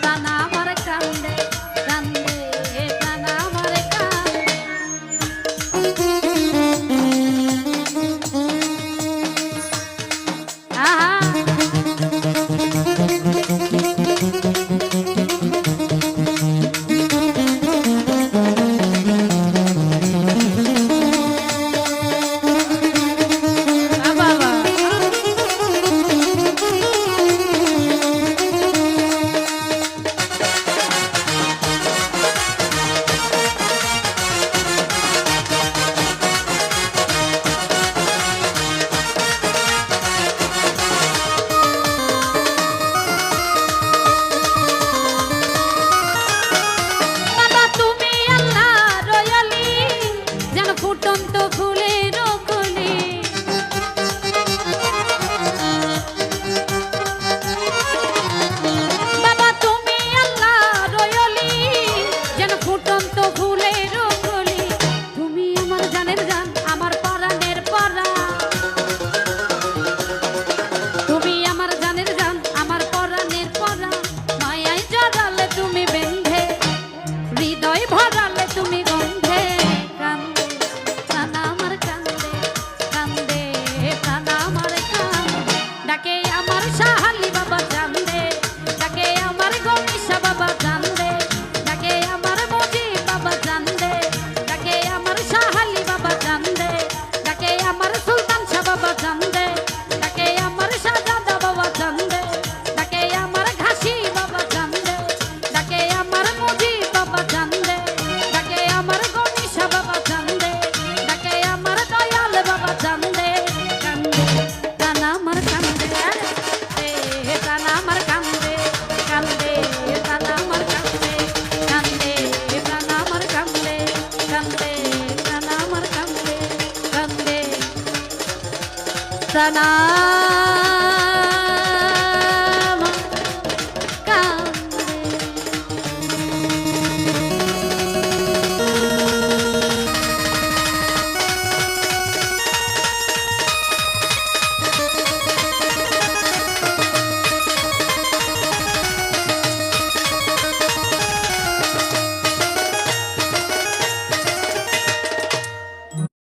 প্রাণ আমার কান্দে কান্দে প্রাণ আমার কান্দে আহা ফুটন্ত ফুলের কলি বাবা তুমি আল্লাহ রয়লি যেন ফুটন্ত ফুলের কলি তুমি আমার জানের জান আমার পরাণের পরা তুমি আমার জানের জান আমার পরাণের পরা মায়ায় জড়ালে তুমি বেঁধে হৃদয় ভরালে তুমি গন্ধে ডাকে আমার শাহালি বাবা জানদে ডাকে আমার গণেশা বাবা জানদে ডাকে আমার মজি বাবা জানদে ডাকে আমার শাহালি বাবা জানদে ডাকে আমার সুলতান শাহ বাবা জানদে ডাকে আমার শাহজাদা বাবা জানদে ডাকে আমার ঘাসি বাবা জানদে ডাকে আমার মজি বাবা জানদে ডাকে আমার গণেশা বাবা জানদে ডাকে আমার দয়াল বাবা জানদে কান্দে প্রাণ আমার কান্দে প্রাণ আমার কান্দে কান্দে প্রাণ আমার কান্দে কান্দে প্রাণ আমার কান্দে কান্দে প্রাণ আমার কান্দে কান্দে প্রাণ